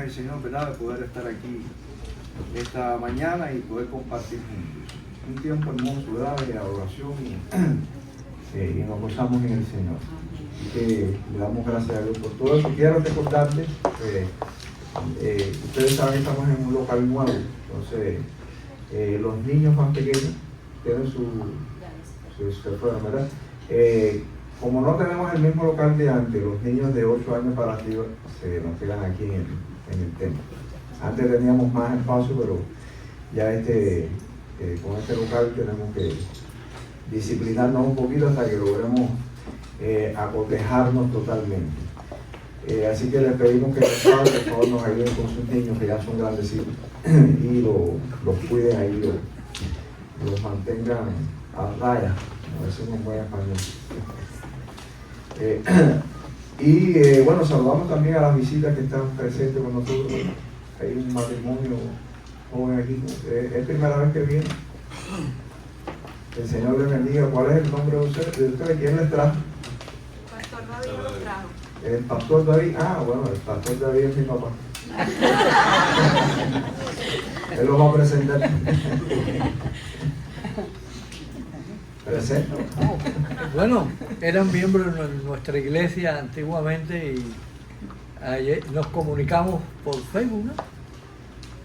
el Señor, ¿verdad?, de poder estar aquí esta mañana y poder compartir juntos. Un tiempo hermoso, ¿verdad?, de adoración y nos gozamos en el Señor. Así que le damos gracias a Dios por todo eso. Quiero recordarles, ustedes saben que estamos en un local nuevo, entonces los niños más pequeños tienen se fueron, ¿verdad? Como no tenemos el mismo local de antes, los niños de 8 años para arriba se nos quedan aquí en el templo. Antes teníamos más espacio, pero ya con este local tenemos que disciplinarnos un poquito hasta que logremos acotejarnos totalmente. Así que les pedimos que los padres, por favor, nos ayuden con sus niños que ya son grandecitos y los cuiden ahí, los mantengan a raya, como decimos en buen español. Bueno, saludamos también a las visitas que están presentes con nosotros. Hay un matrimonio joven aquí, es primera vez que viene. El Señor les bendiga. ¿Cuál es el nombre de ustedes? ¿Quién les trajo? Pastor David los trajo. El pastor David. Bueno, el pastor David es mi papá. Él lo va a presentar. Presento. Bueno, eran miembros de nuestra iglesia antiguamente y ayer nos comunicamos por Facebook, ¿no?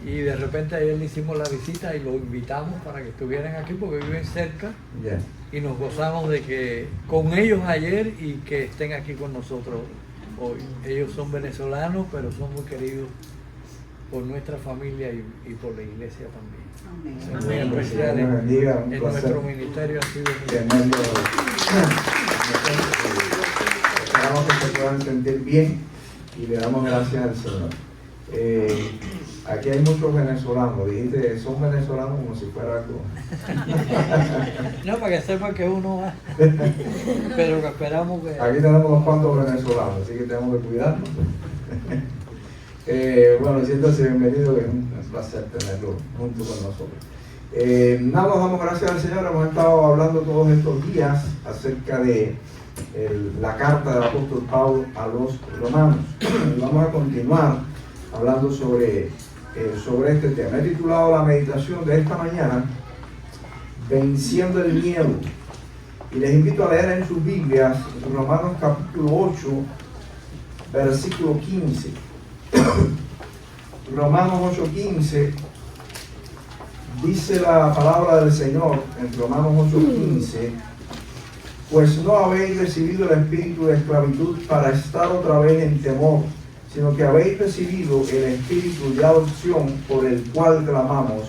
Y de repente ayer le hicimos la visita y lo invitamos para que estuvieran aquí porque viven cerca. Yeah. Y nos gozamos de que con ellos ayer y que estén aquí con nosotros hoy. Ellos son venezolanos, pero son muy queridos por nuestra familia y por la iglesia también. Son muy especiales. En nuestro ministerio ha sido muy Esperamos que se puedan sentir bien y le damos gracias al Señor. Aquí hay muchos venezolanos, dijiste, son venezolanos como si fuera algo. No, para que sepan que uno va. Pero que esperamos que... Aquí tenemos unos cuantos venezolanos, así que tenemos que cuidarnos. Bueno, siéntase bienvenido, es un placer tenerlo junto con nosotros. Nada, nos damos gracias al Señor. Hemos estado hablando todos estos días acerca de la carta del apóstol Pablo a los romanos. Vamos a continuar hablando sobre este tema. He titulado la meditación de esta mañana Venciendo el miedo. Y les invito a leer en sus Biblias Romanos capítulo 8, versículo 15. Romanos 8:15 dice la palabra del Señor en Romanos 8:15: pues no habéis recibido el espíritu de esclavitud para estar otra vez en temor, sino que habéis recibido el espíritu de adopción por el cual clamamos,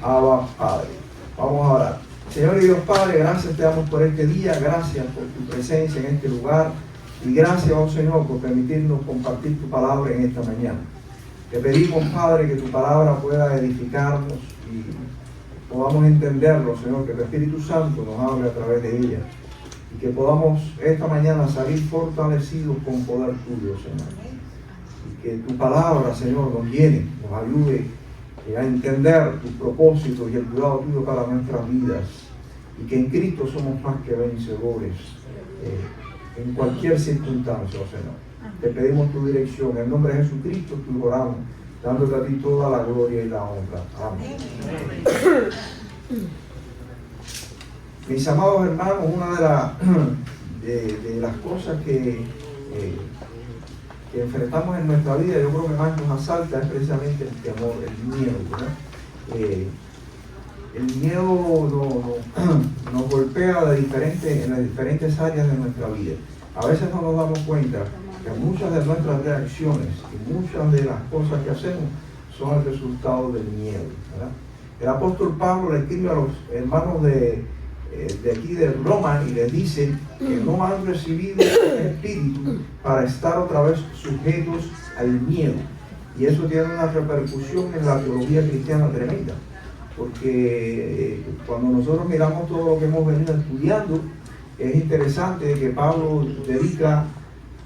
Abba, Padre. Vamos a orar. Señor y Dios Padre, gracias te damos por este día, gracias por tu presencia en este lugar y gracias, oh Señor, por permitirnos compartir tu palabra en esta mañana. Te pedimos, Padre, que tu palabra pueda edificarnos y podamos entenderlo, Señor, que tu Espíritu Santo nos hable a través de ella y que podamos esta mañana salir fortalecidos con poder tuyo, Señor. Y que tu palabra, Señor, nos llene, nos ayude a entender tus propósitos y el cuidado tuyo para nuestras vidas y que en Cristo somos más que vencedores en cualquier circunstancia, oh Señor. Te pedimos tu dirección. En nombre de Jesucristo te oramos, dándote a ti toda la gloria y la honra. Amén. Mis amados hermanos, una de las cosas que enfrentamos en nuestra vida, yo creo que más nos asalta, es precisamente el temor, el miedo, ¿verdad? El miedo nos golpea en las diferentes áreas de nuestra vida. A veces no nos damos cuenta que muchas de nuestras reacciones y muchas de las cosas que hacemos son el resultado del miedo, ¿verdad? El apóstol Pablo le escribe a los hermanos de aquí de Roma y les dice que no han recibido el espíritu para estar otra vez sujetos al miedo. Y eso tiene una repercusión en la teología cristiana tremenda, porque cuando nosotros miramos todo lo que hemos venido estudiando, es interesante que Pablo dedica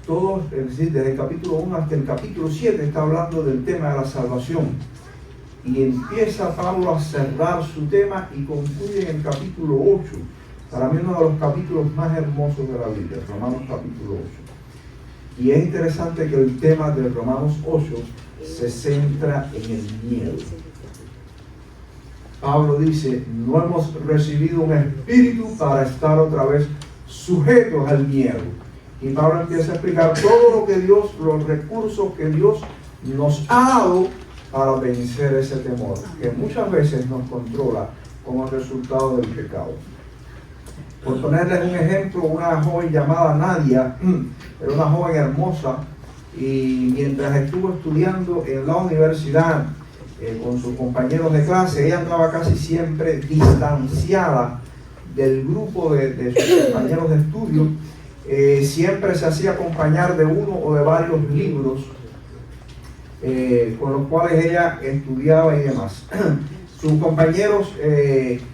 todo, es decir, desde el capítulo 1 hasta el capítulo 7 está hablando del tema de la salvación. Y empieza Pablo a cerrar su tema y concluye en el capítulo 8. Para mí uno de los capítulos más hermosos de la Biblia, Romanos capítulo 8. Y es interesante que el tema de Romanos 8 se centra en el miedo. Pablo dice, no hemos recibido un espíritu para estar otra vez sujetos al miedo. Y Pablo empieza a explicar todo lo que Dios, los recursos que Dios nos ha dado para vencer ese temor, que muchas veces nos controla como resultado del pecado. Por ponerles un ejemplo, una joven llamada Nadia, era una joven hermosa, y mientras estuvo estudiando en la universidad con sus compañeros de clase, ella andaba casi siempre distanciada del grupo de sus compañeros de estudio. Siempre se hacía acompañar de uno o de varios libros con los cuales ella estudiaba y demás. Sus compañeros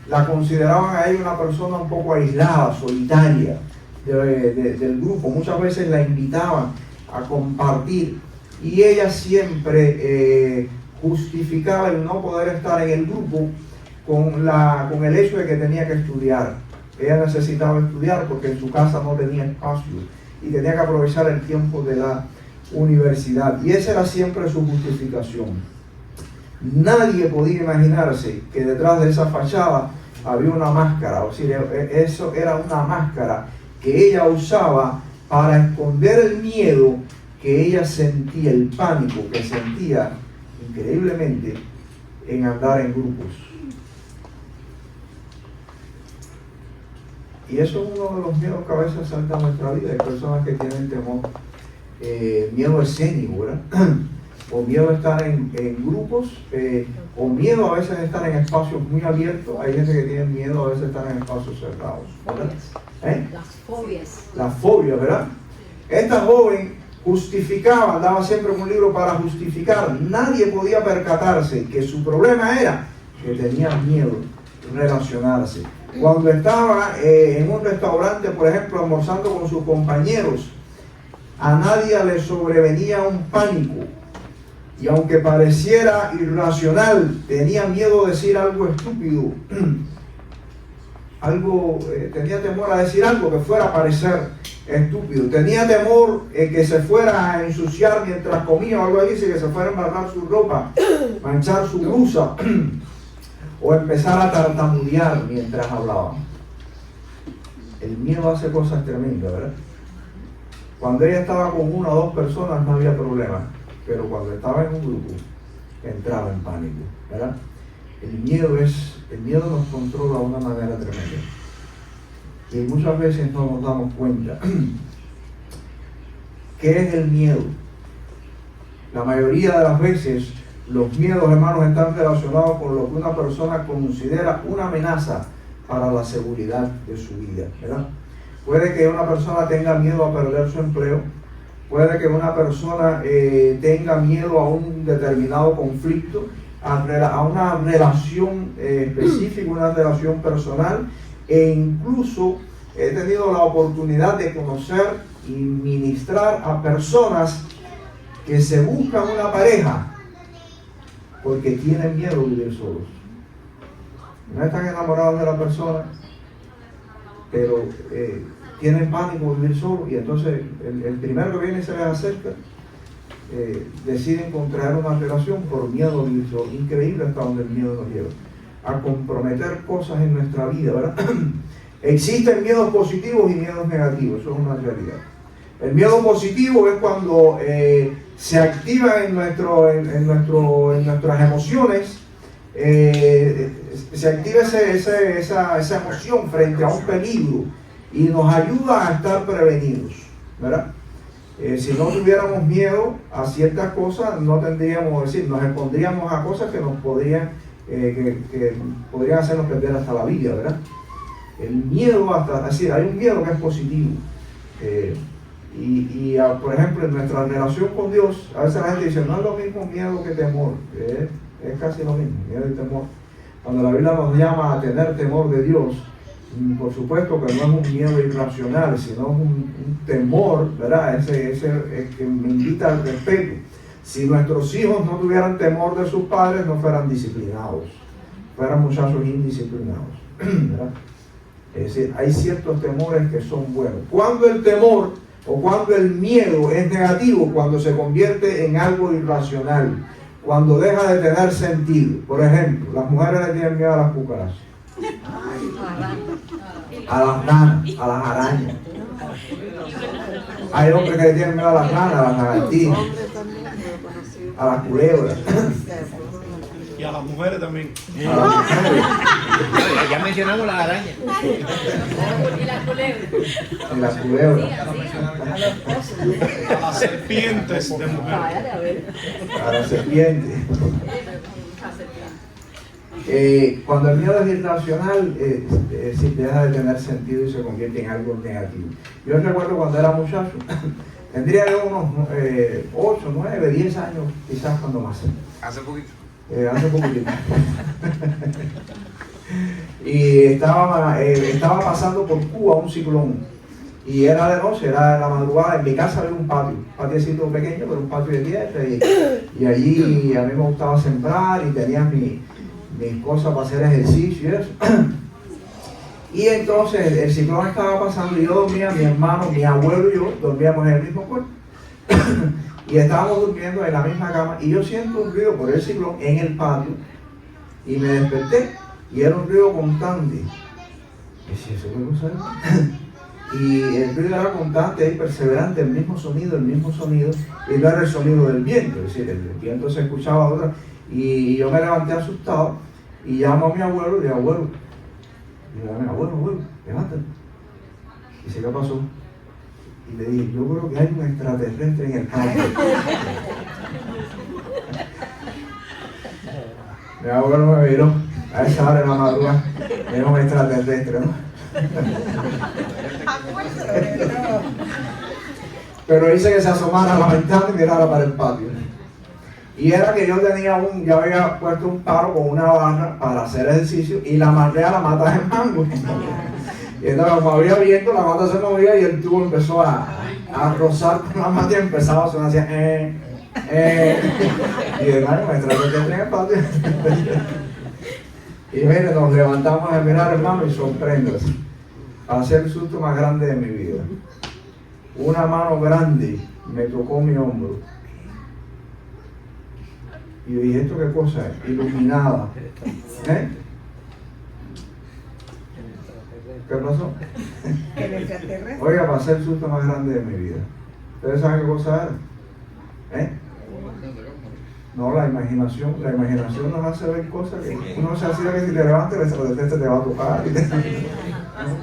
la consideraban a ella una persona un poco aislada, solitaria del grupo. Muchas veces la invitaban a compartir y ella siempre justificaba el no poder estar en el grupo con el hecho de que tenía que estudiar. Ella necesitaba estudiar porque en su casa no tenía espacio y tenía que aprovechar el tiempo de la universidad. Y esa era siempre su justificación. Nadie podía imaginarse que detrás de esa fachada había una máscara. O sea, eso era una máscara que ella usaba para esconder el miedo que ella sentía, el pánico que sentía increíblemente en andar en grupos. Y eso es uno de los miedos que a veces salta en nuestra vida. Hay personas que tienen temor, miedo escénico, ¿verdad? O miedo a estar en grupos, o miedo a veces a estar en espacios muy abiertos. Hay gente que tiene miedo a veces a estar en espacios cerrados, ¿verdad? Las fobias. Las fobias, ¿verdad? Esta joven justificaba, andaba siempre con un libro para justificar. Nadie podía percatarse que su problema era que tenía miedo de relacionarse. Cuando estaba en un restaurante, por ejemplo, almorzando con sus compañeros, a nadie le sobrevenía un pánico. Y aunque pareciera irracional, tenía miedo de decir algo estúpido. Tenía temor a decir algo que fuera a parecer estúpido. Tenía temor que se fuera a ensuciar mientras comía o algo así, que se fuera a embarrar su ropa, manchar su blusa o empezar a tartamudear mientras hablaba. El miedo hace cosas tremendas, ¿verdad? Cuando ella estaba con una o dos personas no había problema, pero cuando estaba en un grupo entraba en pánico, ¿verdad? El miedo nos controla de una manera tremenda. Y muchas veces no nos damos cuenta. ¿Qué es el miedo? La mayoría de las veces los miedos, hermanos, están relacionados con lo que una persona considera una amenaza para la seguridad de su vida, ¿verdad? Puede que una persona tenga miedo a perder su empleo, puede que una persona tenga miedo a un determinado conflicto, a una relación específica, una relación personal, e incluso he tenido la oportunidad de conocer y ministrar a personas que se buscan una pareja porque tienen miedo de vivir solos. No están enamorados de la persona, pero tienen pánico de vivir solos, y entonces el primero que viene y se les acerca deciden contraer una relación por miedo a vivir solo. Increíble hasta donde el miedo nos lleva a comprometer cosas en nuestra vida, ¿verdad? Existen miedos positivos y miedos negativos, eso es una realidad. El miedo positivo es cuando se activa en nuestras emociones, se activa esa emoción frente a un peligro y nos ayuda a estar prevenidos, ¿verdad? Si no tuviéramos miedo a ciertas cosas, no tendríamos, nos expondríamos a cosas que nos podrían hacernos perder hasta la vida, ¿verdad? El miedo, hay un miedo que es positivo. Por ejemplo, en nuestra relación con Dios, a veces la gente dice, no es lo mismo miedo que temor. Es casi lo mismo, miedo y temor. Cuando la Biblia nos llama a tener temor de Dios, por supuesto que no es un miedo irracional, sino un temor, ¿verdad? Ese que me invita al respeto. Si nuestros hijos no tuvieran temor de sus padres, no fueran disciplinados, fueran muchachos indisciplinados, ¿verdad? Es decir, hay ciertos temores que son buenos. Cuando el temor O cuando el miedo es negativo, cuando se convierte en algo irracional, cuando deja de tener sentido. Por ejemplo, las mujeres le tienen miedo a las cucarachas, a las ranas, a las arañas. Hay hombres que le tienen miedo a las ranas, a las lagartijas, a las culebras. Y a las mujeres también. A las mujeres. Ya mencionamos las arañas. Y las culebras. Y las culebras. A las serpientes de mujeres. A las serpientes. Cuando el miedo es irracional, sí deja de tener sentido y se convierte en algo negativo. Yo recuerdo cuando era muchacho, tendría yo unos 8, 9, 10 años, quizás cuando más. Hace poquito. Hace poquitito. Y estaba pasando por Cuba un ciclón. Y era de noche, era de la madrugada. En mi casa había un patiecito pequeño, pero un patio de tierra. Y allí a mí me gustaba sembrar y tenía mis cosas para hacer ejercicio y eso. Y entonces el ciclón estaba pasando y yo dormía, mi hermano, mi abuelo y yo dormíamos en el mismo cuarto. Y estábamos durmiendo en la misma cama y yo siento un ruido por el ciclón en el patio y me desperté y era un ruido constante. Y decía, ¿eso qué cosa es? Y el ruido era constante y perseverante, el mismo sonido, y no era el sonido del viento, es decir, el viento se escuchaba otra. Y yo me levanté asustado y llamo a mi abuelo y le digo, abuelo, levántate. Y dice, ¿qué pasó? Y le dije, yo creo que hay un extraterrestre en el campo. Mi abuelo me miró, a esa hora de la madrugada, era un extraterrestre, ¿no? Pero hice que se asomara a la ventana y mirara para el patio. Y era que yo ya había puesto un palo con una barra para hacer ejercicio y la amarré a la mata de mango. Y entonces como había viento, la mata se movía y el tubo empezó a rozar con la mata y empezaba a sonar así, y de nada, me traté de tener el patio. Y mire, nos levantamos a mirar, hermano, y sorpréndase. Para hacer el susto más grande de mi vida. Una mano grande me tocó mi hombro. Y yo dije, ¿esto qué cosa es? Iluminada. ¿Eh? ¿Qué pasó? Oiga, para hacer el susto más grande de mi vida. ¿Ustedes saben qué cosa era? ¿Eh? No, la imaginación nos hace ver cosas que uno se hacía que si te levantas, el extraterrestre te va a tocar y te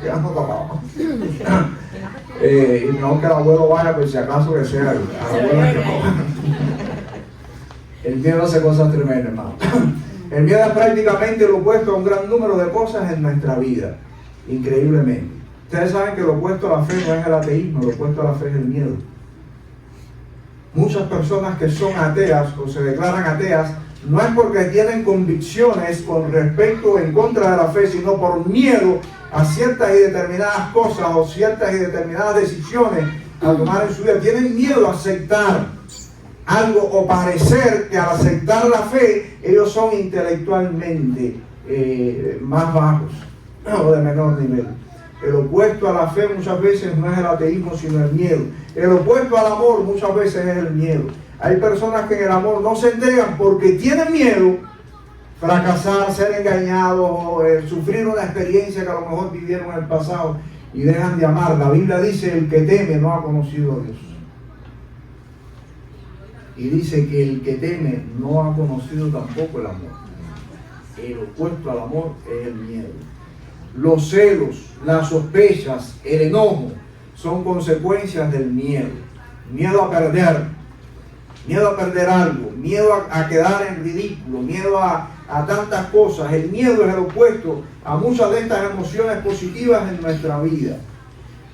quedando tapado. Y no que el abuelo vaya, pues si acaso que sea el abuelo que coja. El miedo hace cosas tremendas, hermano. El miedo es prácticamente lo opuesto a un gran número de cosas en nuestra vida, increíblemente. Ustedes saben que lo opuesto a la fe no es el ateísmo, lo opuesto a la fe es el miedo. Muchas personas que son ateas o se declaran ateas no es porque tienen convicciones con respecto o en contra de la fe, sino por miedo a ciertas y determinadas cosas o ciertas y determinadas decisiones a tomar en su vida. Tienen miedo a aceptar algo o parecer que al aceptar la fe ellos son intelectualmente más bajos o de menor nivel. El opuesto a la fe muchas veces no es el ateísmo sino el miedo. El opuesto al amor muchas veces es el miedo. Hay personas que en el amor no se entregan porque tienen miedo fracasar, ser engañados o sufrir una experiencia que a lo mejor vivieron en el pasado y dejan de amar. La Biblia dice, el que teme no ha conocido a Dios. Y dice que el que teme no ha conocido tampoco el amor. El opuesto al amor es el miedo. Los celos, las sospechas, el enojo son consecuencias del miedo. Miedo a perder algo, miedo a quedar en ridículo, miedo a tantas cosas. El miedo es el opuesto a muchas de estas emociones positivas en nuestra vida.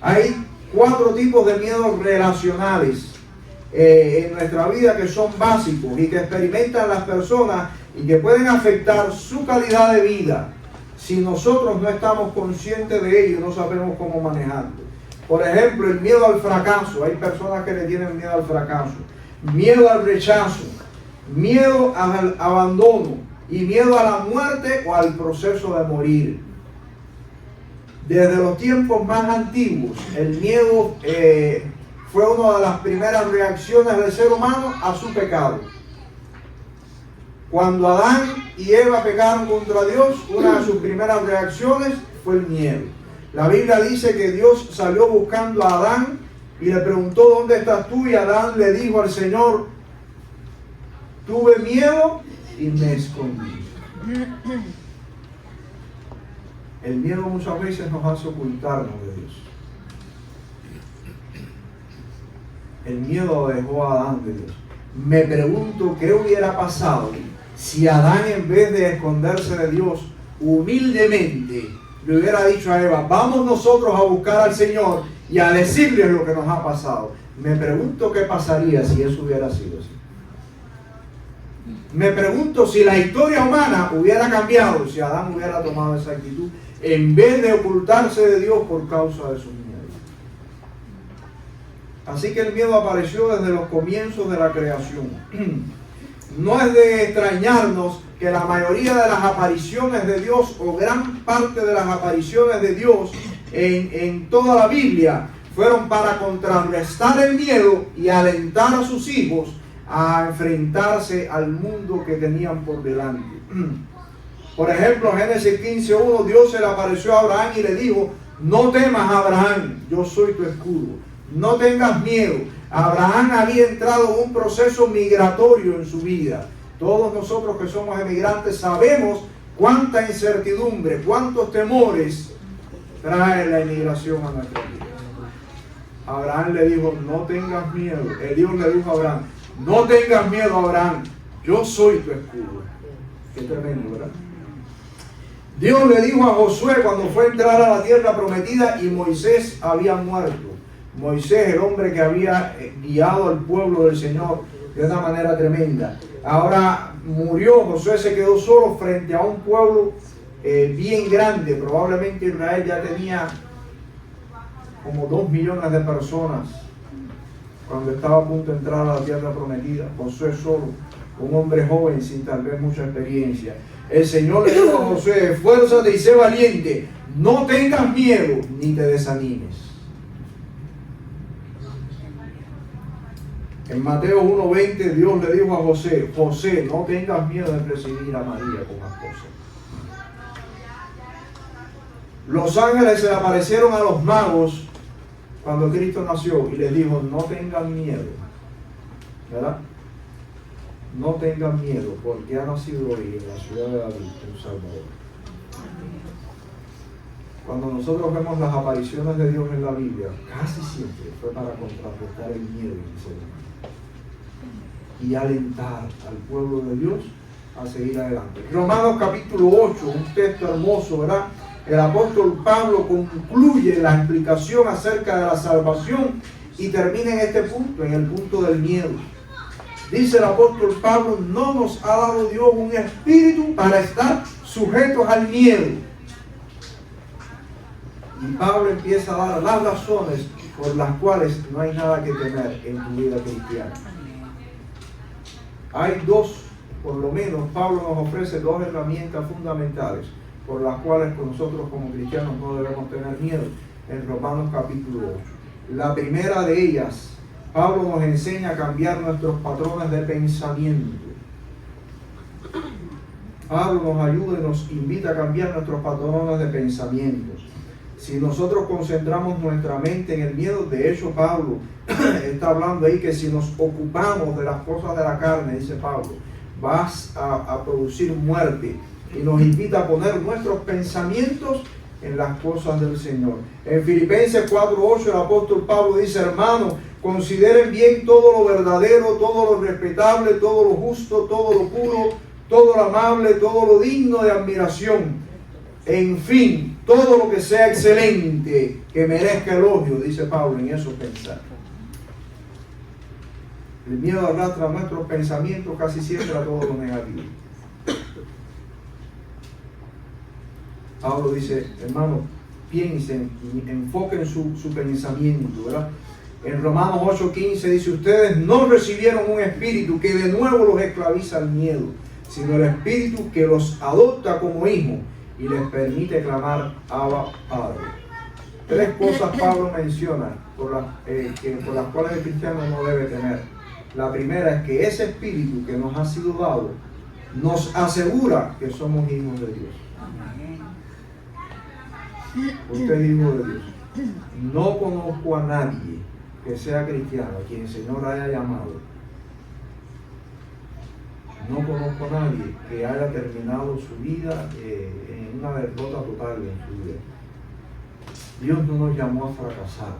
Hay 4 tipos de miedos relacionales en nuestra vida que son básicos y que experimentan las personas y que pueden afectar su calidad de vida si nosotros no estamos conscientes de ello y no sabemos cómo manejarlo. Por ejemplo, el miedo al fracaso. Hay personas que le tienen miedo al fracaso, miedo al rechazo, miedo al abandono y miedo a la muerte o al proceso de morir. Desde los tiempos más antiguos, el miedo fue una de las primeras reacciones del ser humano a su pecado. Cuando Adán y Eva pecaron contra Dios, una de sus primeras reacciones fue el miedo. La Biblia dice que Dios salió buscando a Adán y le preguntó: ¿dónde estás tú? Y Adán le dijo al Señor: tuve miedo y me escondí. El miedo muchas veces nos hace ocultarnos de Dios. El miedo dejó a Adán de Dios. Me pregunto qué hubiera pasado si Adán, en vez de esconderse de Dios, humildemente le hubiera dicho a Eva: vamos nosotros a buscar al Señor y a decirle lo que nos ha pasado. Me pregunto qué pasaría si eso hubiera sido así. Me pregunto si la historia humana hubiera cambiado si Adán hubiera tomado esa actitud en vez de ocultarse de Dios por causa de su miedo. Así que el miedo apareció desde los comienzos de la creación. No es de extrañarnos que la mayoría de las apariciones de Dios, o gran parte de las apariciones de Dios en toda la Biblia, fueron para contrarrestar el miedo y alentar a sus hijos a enfrentarse al mundo que tenían por delante. Por ejemplo, en Génesis 15:1, Dios se le apareció a Abraham y le dijo: no temas, Abraham, yo soy tu escudo, no tengas miedo. Abraham había entrado en un proceso migratorio en su vida. Todos nosotros que somos emigrantes sabemos cuánta incertidumbre, cuántos temores trae la inmigración a nuestra vida. Abraham le dijo: no tengas miedo. Dios le dijo a Abraham: no tengas miedo, Abraham, yo soy tu escudo. Qué tremendo, ¿verdad? Dios le dijo a Josué cuando fue a entrar a la tierra prometida y Moisés había muerto. Moisés, el hombre que había guiado al pueblo del Señor de una manera tremenda, ahora murió. Josué se quedó solo frente a un pueblo bien grande. Probablemente Israel ya tenía como 2 millones de personas cuando estaba a punto de entrar a la tierra prometida. Josué solo, un hombre joven sin tal vez mucha experiencia. El Señor le dijo a Josué: esfuérzate y sé valiente, no tengas miedo ni te desanimes. En Mateo 1:20 Dios le dijo a José: José, no tengas miedo de recibir a María como esposa. Los ángeles se le aparecieron a los magos cuando Cristo nació y les dijo: no tengan miedo, ¿verdad? No tengan miedo, porque ha nacido hoy en la ciudad de David un Salvador. Cuando nosotros vemos las apariciones de Dios en la Biblia, casi siempre fue para contrarrestar el miedo en el ser humano y alentar al pueblo de Dios a seguir adelante. Romanos capítulo 8, un texto hermoso, ¿verdad? El apóstol Pablo concluye la explicación acerca de la salvación y termina en este punto, en el punto del miedo. Dice el apóstol Pablo: no nos ha dado Dios un espíritu para estar sujetos al miedo. Y Pablo empieza a dar las razones por las cuales no hay nada que temer en tu vida cristiana. Hay dos, por lo menos, Pablo nos ofrece 2 herramientas fundamentales por las cuales nosotros como cristianos no debemos tener miedo en Romanos capítulo 8. La primera de ellas, Pablo nos enseña a cambiar nuestros patrones de pensamiento. Pablo nos ayuda y nos invita a cambiar nuestros patrones de pensamiento. Si nosotros concentramos nuestra mente en el miedo, de hecho Pablo está hablando ahí que si nos ocupamos de las cosas de la carne, dice Pablo, vas a producir muerte. Y nos invita a poner nuestros pensamientos en las cosas del Señor. En Filipenses 4:8 el apóstol Pablo dice: hermanos, consideren bien todo lo verdadero, todo lo respetable, todo lo justo, todo lo puro, todo lo amable, todo lo digno de admiración. En fin, todo lo que sea excelente, que merezca elogio, dice Pablo, en eso pensar. El miedo arrastra nuestros pensamientos casi siempre a todo lo negativo. Pablo dice: hermano, piensen, enfoquen su pensamiento, ¿verdad? En Romanos 8:15 dice: ustedes no recibieron un espíritu que de nuevo los esclaviza al miedo, sino el espíritu que los adopta como hijos y les permite clamar: Abba, Padre. Tres cosas Pablo menciona por las cuales el cristiano no debe tener. La primera es que ese espíritu que nos ha sido dado nos asegura que somos hijos de Dios. Usted es hijo de Dios. No conozco a nadie que sea cristiano, a quien el Señor haya llamado. No conozco a nadie que haya terminado su vida en una derrota total en su vida. Dios no nos llamó a fracasar,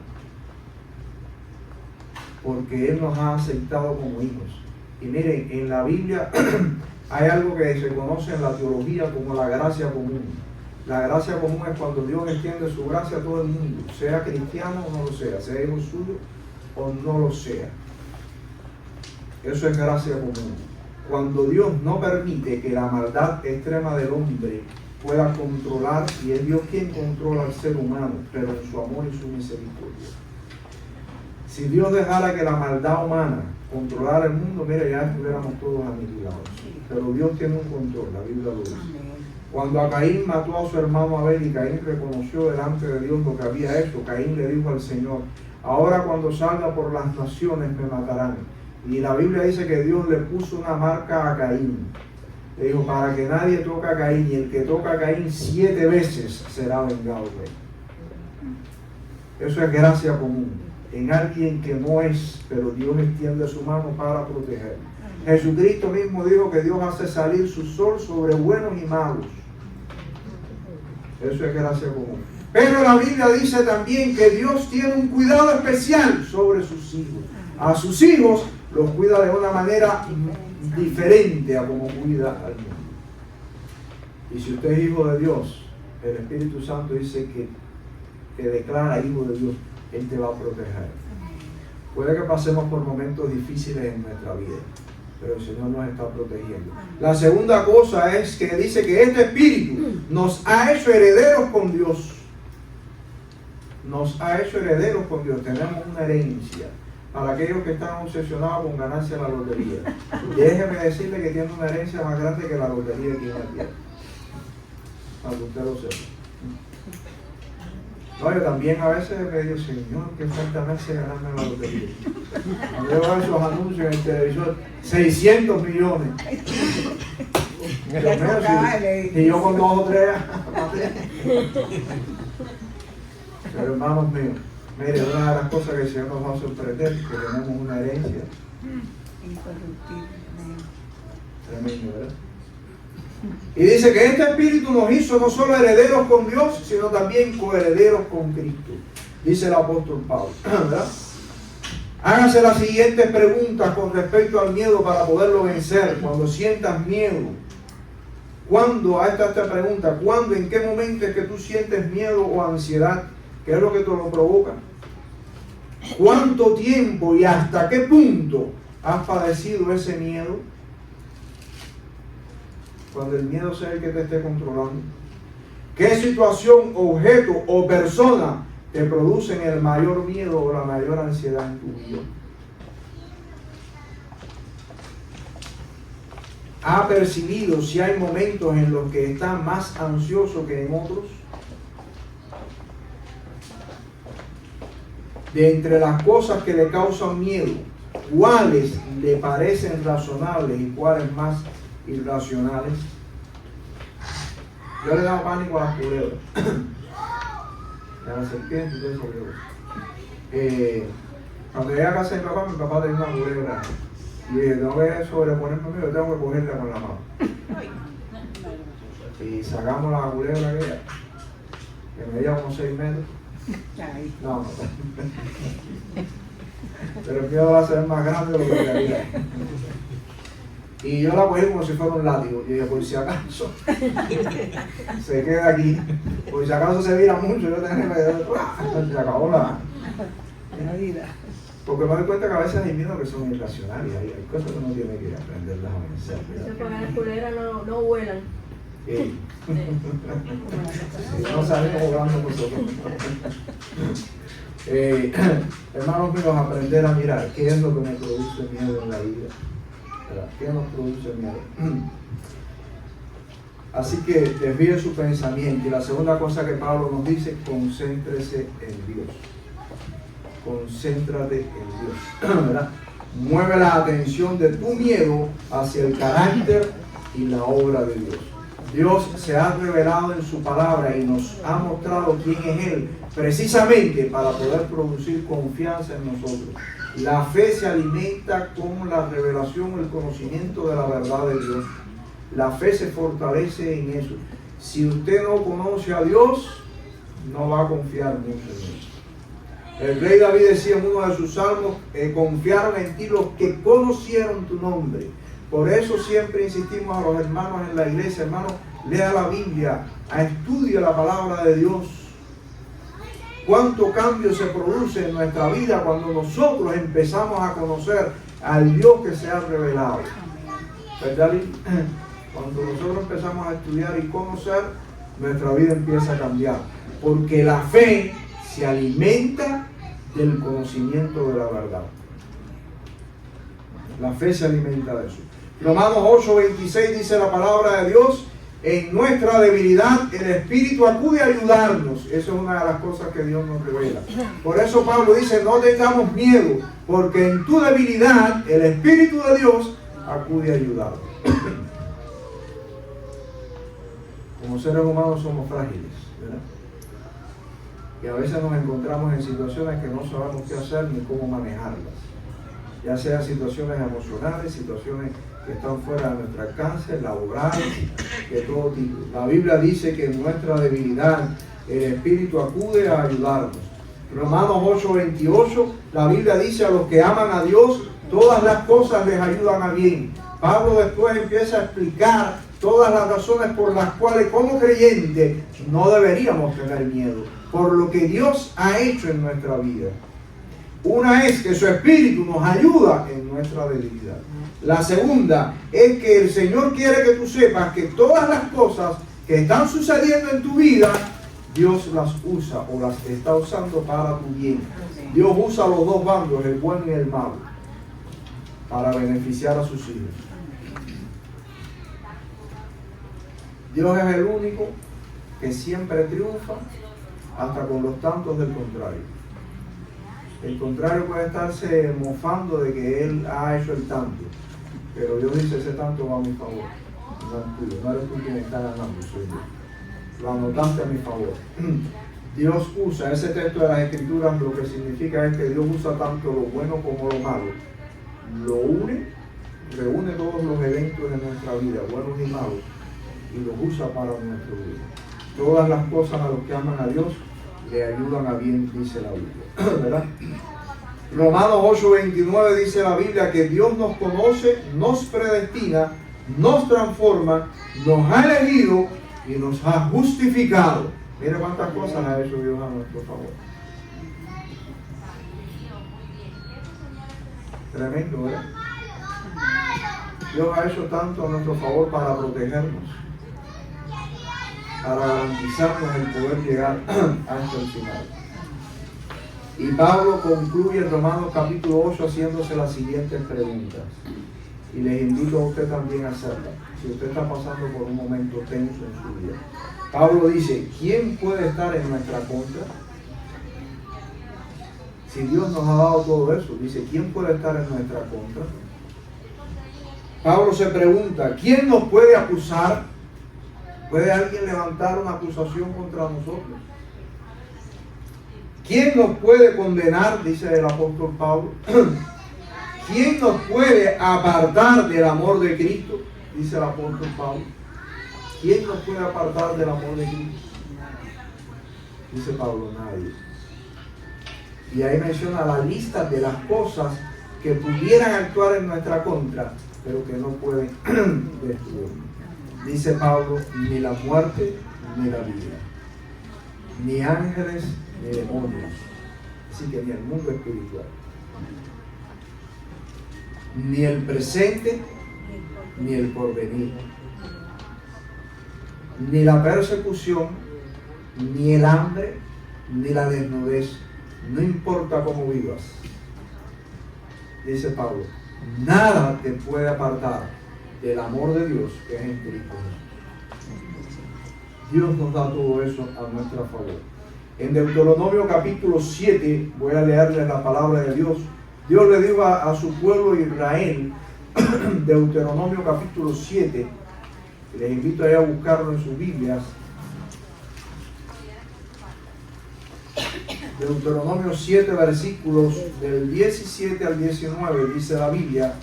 porque Él nos ha aceptado como hijos. Y miren, en la Biblia hay algo que se conoce en la teología como la gracia común. La gracia común es cuando Dios extiende su gracia a todo el mundo, sea cristiano o no lo sea hijo suyo o no lo sea. Eso es gracia común. Cuando Dios no permite que la maldad extrema del hombre pueda controlar, y es Dios quien controla al ser humano, pero en su amor y su misericordia. Si Dios dejara que la maldad humana controlara el mundo, mire, ya estuviéramos todos aniquilados. Pero Dios tiene un control, la Biblia lo dice. Cuando a Caín mató a su hermano Abel y Caín reconoció delante de Dios lo que había hecho, Caín le dijo al Señor: ahora cuando salga por las naciones me matarán. Y la Biblia dice que Dios le puso una marca a Caín. Le dijo: para que nadie toque a Caín, y el que toca a Caín 7 veces será vengado de él. Eso es gracia común en alguien que no es, pero Dios extiende su mano para proteger. Jesucristo mismo dijo que Dios hace salir su sol sobre buenos y malos. Eso es gracia común. Pero la Biblia dice también que Dios tiene un cuidado especial sobre sus hijos. A sus hijos los cuida de una manera diferente a como cuida al mundo. Y si usted es hijo de Dios, el Espíritu Santo dice que te declara hijo de Dios, Él te va a proteger. Puede que pasemos por momentos difíciles en nuestra vida, pero el Señor nos está protegiendo. La segunda cosa es que dice que este Espíritu nos ha hecho herederos con Dios. Nos ha hecho herederos con Dios. Tenemos una herencia. Para aquellos que están obsesionados con ganarse la lotería, déjeme decirle que tiene una herencia más grande que la lotería aquí en la tierra. Para que usted lo sepa. No, yo también a veces me digo: Señor, qué falta me hace ganarme la lotería. Cuando yo veo esos anuncios en el televisor, 600 millones. Dios mío, si yo con 2 o 3. Pero hermanos míos, mire, una de las cosas que el Señor nos va a sorprender es que tenemos una herencia. Tremendo, ¿verdad? Y dice que este Espíritu nos hizo no solo herederos con Dios, sino también coherederos con Cristo. Dice el apóstol Pablo, ¿verdad? Hágase las siguientes preguntas con respecto al miedo para poderlo vencer. Cuando sientas miedo, ¿cuándo? Ahí está esta pregunta: ¿cuándo, en qué momento es que tú sientes miedo o ansiedad? ¿Qué es lo que te lo provoca? ¿Cuánto tiempo y hasta qué punto has padecido ese miedo? Cuando el miedo sea el que te esté controlando. ¿Qué situación, objeto o persona te producen el mayor miedo o la mayor ansiedad en tu vida? ¿Ha percibido si hay momentos en los que está más ansioso que en otros? De entre las cosas que le causan miedo, ¿cuáles le parecen razonables y cuáles más irracionales? Yo le he dado pánico a las culebras, a las serpientes y todo eso. Cuando llegué a casa de mi papá tenía una culebra. Y dije: tengo que sobreponerme, yo tengo que cogerla con la mano. Y sacamos la culebra aquella, que medía unos 6 metros. No. Pero el miedo va a ser más grande de lo que había. Y yo la cogí como si fuera un látigo. Y dije: por si acaso se queda aquí, por si acaso se vira mucho, yo tengo que se acabó la vida. Porque me doy cuenta que a veces hay miedos que son irracionales. Hay cosas que uno tiene que aprenderlas a vencer. Eso porque las culebras no vuelan. Sí. No salimos jugando nosotros. Hermanos míos, aprender a mirar qué es lo que me produce miedo en la vida. ¿Verdad? ¿Qué nos produce miedo? Así que desvíe su pensamiento. Y la segunda cosa que Pablo nos dice, concéntrese en Dios. Concéntrate en Dios. ¿Verdad? Mueve la atención de tu miedo hacia el carácter y la obra de Dios. Dios se ha revelado en su palabra y nos ha mostrado quién es Él, precisamente para poder producir confianza en nosotros. La fe se alimenta con la revelación, el conocimiento de la verdad de Dios. La fe se fortalece en eso. Si usted no conoce a Dios, no va a confiar mucho en Él. El rey David decía en uno de sus salmos, confiaron en ti los que conocieron tu nombre. Por eso siempre insistimos a los hermanos en la iglesia, hermanos, lea la Biblia, estudie la palabra de Dios. Cuánto cambio se produce en nuestra vida cuando nosotros empezamos a conocer al Dios que se ha revelado. ¿Verdad? Cuando nosotros empezamos a estudiar y conocer, nuestra vida empieza a cambiar. Porque la fe se alimenta del conocimiento de la verdad. La fe se alimenta de eso. Romanos 8:26 dice la palabra de Dios: en nuestra debilidad el Espíritu acude a ayudarnos. Eso es una de las cosas que Dios nos revela. Por eso Pablo dice, no tengamos miedo, porque en tu debilidad el Espíritu de Dios acude a ayudarnos. Como seres humanos somos frágiles, ¿verdad? Y a veces nos encontramos en situaciones que no sabemos qué hacer ni cómo manejarlas. Ya sean situaciones emocionales, situaciones que están fuera de nuestro alcance, laborales, de todo tipo. La Biblia dice que en nuestra debilidad el Espíritu acude a ayudarnos. Romanos 8:28, la Biblia dice: a los que aman a Dios, todas las cosas les ayudan a bien. Pablo después empieza a explicar todas las razones por las cuales como creyentes no deberíamos tener miedo, por lo que Dios ha hecho en nuestra vida. Una es que su Espíritu nos ayuda en nuestra debilidad. La segunda es que el Señor quiere que tú sepas que todas las cosas que están sucediendo en tu vida, Dios las usa o las está usando para tu bien. Dios usa los dos bandos, el bueno y el malo, para beneficiar a sus hijos. Dios es el único que siempre triunfa hasta con los tantos del contrario. El contrario puede estarse mofando de que Él ha hecho el tanto, pero Dios dice: ese tanto va a mi favor, no es tuyo, no eres tú quien está ganando, soy yo. Lo anotaste a mi favor. Dios usa, ese texto de las Escrituras lo que significa es que Dios usa tanto lo bueno como lo malo, lo une, reúne todos los eventos de nuestra vida, buenos y malos, y los usa para nuestro bien. Todas las cosas a los que aman a Dios le ayudan a bien, dice la Biblia. ¿Verdad? Romanos 8:29 dice la Biblia que Dios nos conoce, nos predestina, nos transforma, nos ha elegido y nos ha justificado. Mire cuántas cosas ha hecho Dios a nuestro favor. Tremendo, ¿verdad? Dios ha hecho tanto a nuestro favor para protegernos, para garantizarnos el poder llegar hasta el final. Y Pablo concluye en Romanos capítulo 8 haciéndose las siguientes preguntas. Y les invito a usted también a hacerlas, si usted está pasando por un momento tenso en su vida. Pablo dice: ¿quién puede estar en nuestra contra? Si Dios nos ha dado todo eso, dice: ¿quién puede estar en nuestra contra? Pablo se pregunta: ¿quién nos puede acusar? ¿Puede alguien levantar una acusación contra nosotros? ¿Quién nos puede condenar? Dice el apóstol Pablo. ¿Quién nos puede apartar del amor de Cristo? Dice el apóstol Pablo. ¿Quién nos puede apartar del amor de Cristo? Dice Pablo: nadie. Y ahí menciona la lista de las cosas que pudieran actuar en nuestra contra, pero que no pueden destruirnos. Dice Pablo: ni la muerte ni la vida, ni ángeles ni demonios, así que ni el mundo espiritual, ni el presente ni el porvenir, ni la persecución, ni el hambre, ni la desnudez, no importa cómo vivas. Dice Pablo: nada te puede apartar del amor de Dios que es en Cristo. Dios nos da todo eso a nuestra favor. En Deuteronomio capítulo 7, voy a leerles la palabra de Dios. Dios le dijo a su pueblo Israel, Deuteronomio capítulo 7, les invito a buscarlo en sus Biblias. Deuteronomio 7, versículos del 17 al 19, dice la Biblia.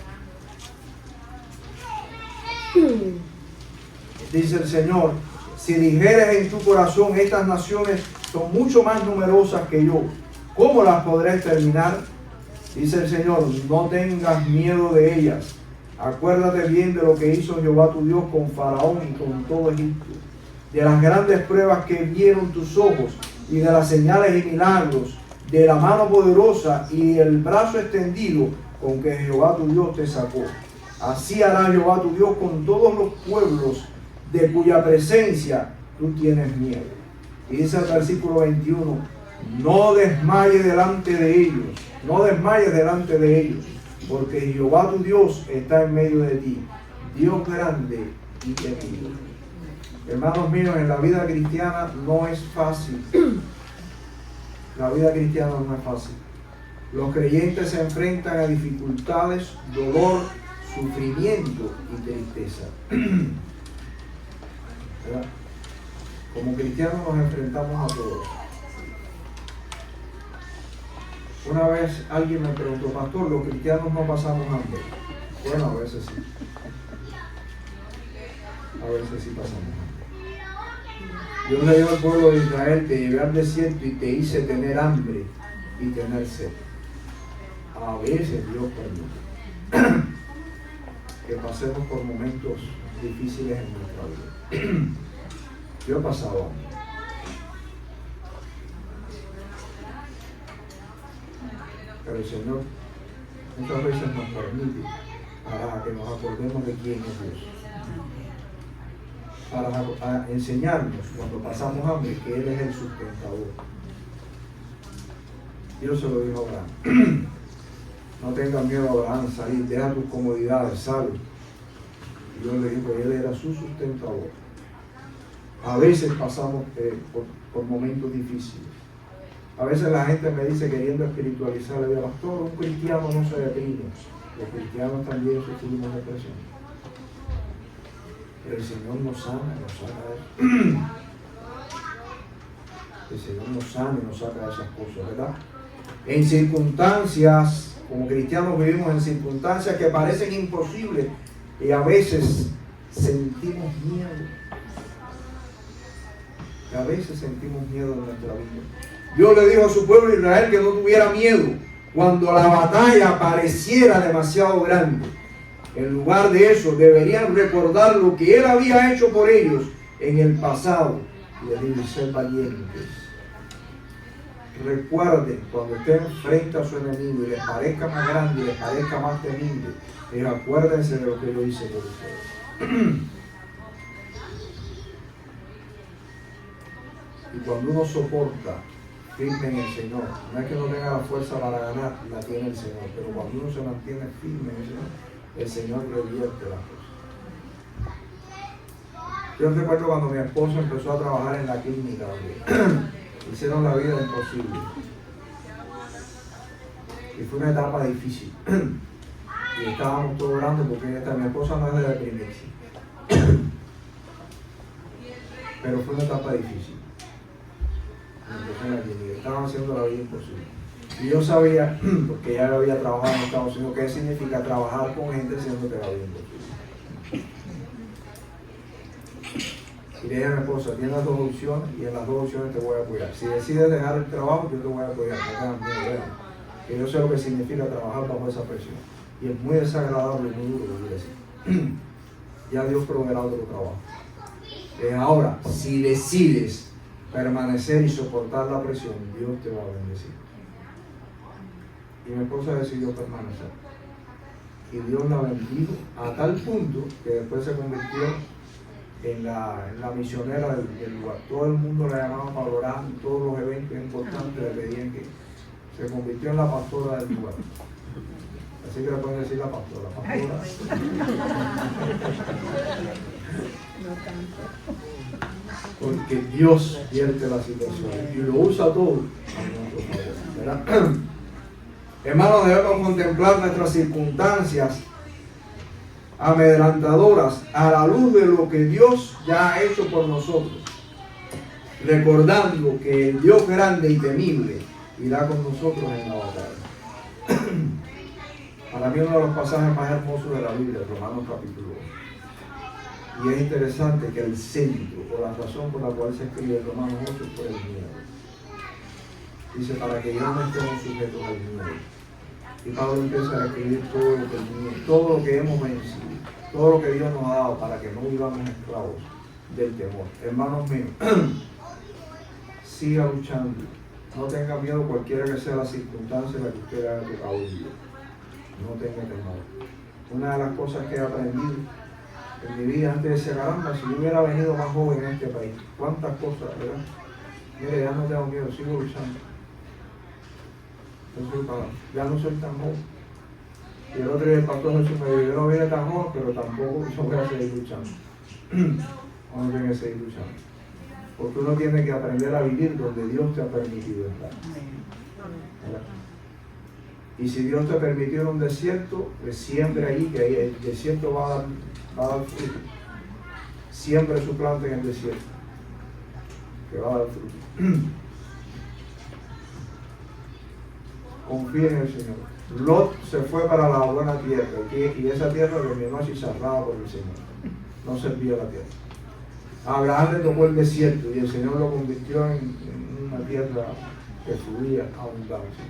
Dice el Señor: si dijeres en tu corazón, estas naciones son mucho más numerosas que yo, ¿cómo las podré exterminar? Dice el Señor: no tengas miedo de ellas. Acuérdate bien de lo que hizo Jehová tu Dios con Faraón y con todo Egipto, de las grandes pruebas que vieron tus ojos y de las señales y milagros, de la mano poderosa y el brazo extendido con que Jehová tu Dios te sacó. Así hará Jehová tu Dios con todos los pueblos de cuya presencia tú tienes miedo. Y dice el versículo 21, no desmayes delante de ellos, no desmayes delante de ellos, porque Jehová tu Dios está en medio de ti, Dios grande y temible. Hermanos míos, en la vida cristiana no es fácil. La vida cristiana no es fácil. Los creyentes se enfrentan a dificultades, dolor, sufrimiento y tristeza. ¿Verdad? Como cristianos nos enfrentamos a todo. Una vez alguien me preguntó: pastor, ¿los cristianos no pasamos hambre? Bueno, a veces sí. A veces sí pasamos hambre. Dios le dio al pueblo de Israel: te llevé al desierto y te hice tener hambre y tener sed. A veces Dios permite que pasemos por momentos difíciles en nuestra vida. Yo he pasado hambre. Pero el Señor muchas veces nos permite para que nos acordemos de quién es Dios. Para enseñarnos cuando pasamos hambre que Él es el sustentador. Dios se lo dijo a Abraham: no tengas miedo, Abraham, salir, deja tus comodidades, sal. Y Dios le dijo que Él era su sustentador. A veces pasamos por momentos difíciles. A veces la gente me dice, queriendo espiritualizar, le digo: pastor, un cristiano no se deprime. Los cristianos también sufrimos depresión. Pero el Señor nos sana y nos saca de eso. El Señor nos sana y nos saca de esas cosas, ¿verdad? En circunstancias, como cristianos vivimos en circunstancias que parecen imposibles y a veces sentimos miedo. Y a veces sentimos miedo en nuestra vida. Dios le dijo a su pueblo Israel que no tuviera miedo cuando la batalla pareciera demasiado grande. En lugar de eso, deberían recordar lo que Él había hecho por ellos en el pasado y deben ser valientes. Recuerden, cuando estén frente a su enemigo y les parezca más grande y les parezca más temible, acuérdense de lo que yo hice por ustedes. Y cuando uno soporta firme en el Señor, no es que no tenga la fuerza para ganar, la tiene el Señor, pero cuando uno se mantiene firme en el Señor revierte las cosas. Yo recuerdo cuando mi esposa empezó a trabajar en la clínica, hicieron la vida imposible. Y fue una etapa difícil. Y estábamos todos orando porque mi esposa no es de deprimirse. Pero fue una etapa difícil. Estaban haciendo la vida imposible. Y yo sabía, porque ya había trabajado en Estados Unidos, qué significa trabajar con gente haciéndote la vida imposible. Y le dije a mi esposa: tienes las dos opciones y en las dos opciones te voy a apoyar. Si decides dejar el trabajo, yo te voy a apoyar. No tengas miedo, que yo sé lo que significa trabajar bajo esa presión. Y es muy desagradable y muy duro vivir así. Ya Dios proveerá otro trabajo. Ahora, si decides permanecer y soportar la presión, Dios te va a bendecir. Y mi esposa decidió permanecer. Y Dios la bendijo a tal punto que después se convirtió en la misionera del lugar. Todo el mundo la llamaba para orar, en todos los eventos importantes le pedían que se convirtió en la pastora del lugar. Así que le pueden decir la pastora. No tanto. porque Dios vierte la situación y lo usa todo a nuestro favor, ¿verdad? Hermanos, debemos contemplar nuestras circunstancias amedrentadoras a la luz de lo que Dios ya ha hecho por nosotros, recordando que el Dios grande y temible irá con nosotros en la batalla. Para mí uno de los pasajes más hermosos de la Biblia, Romanos capítulo 8. Y es interesante que el centro, o la razón por la cual se escribe Romanos 8, fue el miedo. Dice, para que ya no estemos sujetos al miedo. Y Pablo empieza a escribir todo lo que hemos vencido, todo lo que Dios nos ha dado para que no vivamos esclavos del temor. Hermanos míos, siga luchando. No tenga miedo cualquiera que sea la circunstancia en la que usted haya tocado vivir. No tenga temor. Una de las cosas que he aprendido en mi vida antes de decir, caramba, si yo hubiera venido más joven en este país, cuántas cosas, ¿verdad? Mire, ya no tengo miedo, sigo luchando. Ya no soy tan joven. Y el otro día el pastor Jesús me dijo, yo no vine tan joven, pero tampoco yo voy a seguir luchando. Uno tiene que seguir luchando. Porque uno tiene que aprender a vivir donde Dios te ha permitido estar. ¿Verdad? Y si Dios te permitió en un desierto, pues siempre ahí, que ahí el desierto va a dar fruto. Siempre su planta en el desierto, que va a dar fruto. Confía en el Señor. Lot se fue para la buena tierra, y esa tierra terminó achicharrada por el Señor. No servía la tierra. A Abraham le tocó el desierto y el Señor lo convirtió en una tierra que fluía abundancia.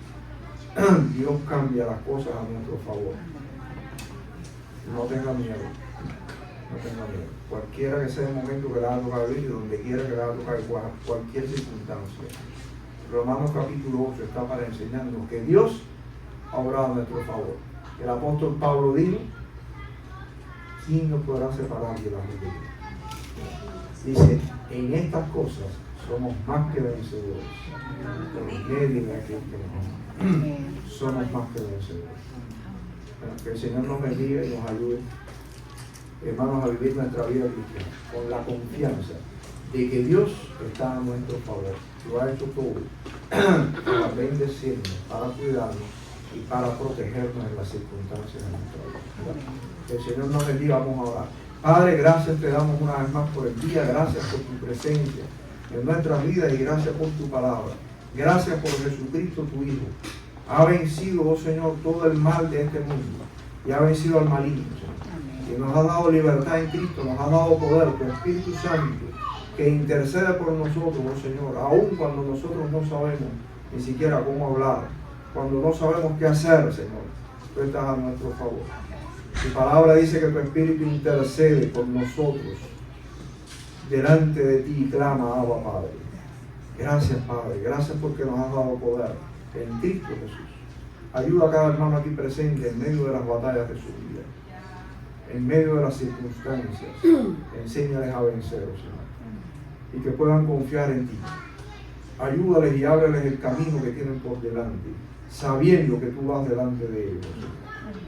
Dios cambia las cosas a nuestro favor. No tenga miedo. No tenga miedo. Cualquiera que sea el momento que le haga tocar vivir, donde quiera que le haga tocar cualquier circunstancia. Romanos capítulo 8 está para enseñarnos que Dios ha obrado a nuestro favor. El apóstol Pablo dijo, ¿quién nos podrá separar de la luz de Dios? Dice, en estas cosas somos más que vencedores. Por medio de aquel que nos ama. Somos más que vencedores. Que el Señor nos bendiga y nos ayude, hermanos, a vivir nuestra vida cristiana con la confianza de que Dios está a nuestro favor. Lo ha hecho todo para bendecirnos, para cuidarnos y para protegernos en las circunstancias de nuestra vida. Que el Señor nos bendiga. Vamos a orar. Padre, gracias te damos una vez más por el día. Gracias por tu presencia en nuestras vidas y gracias por tu palabra. Gracias por Jesucristo, tu Hijo. Ha vencido, oh Señor, todo el mal de este mundo y ha vencido al maligno, Señor. Y nos ha dado libertad en Cristo, nos ha dado poder, tu Espíritu Santo, que intercede por nosotros, oh Señor, aun cuando nosotros no sabemos ni siquiera cómo hablar, cuando no sabemos qué hacer, Señor, tú estás a nuestro favor. Tu palabra dice que tu Espíritu intercede por nosotros delante de ti y clama, Abba, Padre. Gracias, Padre, gracias porque nos has dado poder en Cristo Jesús. Ayuda a cada hermano aquí presente en medio de las batallas de su vida, en medio de las circunstancias. Enséñales a vencer, oh Señor, y que puedan confiar en ti. Ayúdales y ábreles el camino que tienen por delante, sabiendo que tú vas delante de ellos, Señor,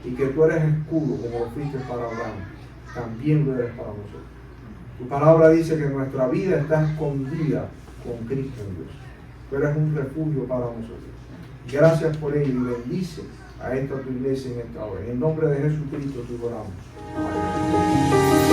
y que tú eres escudo como lo fuiste para Abraham, también lo eres para nosotros. Tu palabra dice que nuestra vida está escondida con Cristo en Dios. Tú eres un refugio para nosotros. Gracias por ello y bendice a esta tu iglesia en esta hora. En el nombre de Jesucristo te oramos. Amén.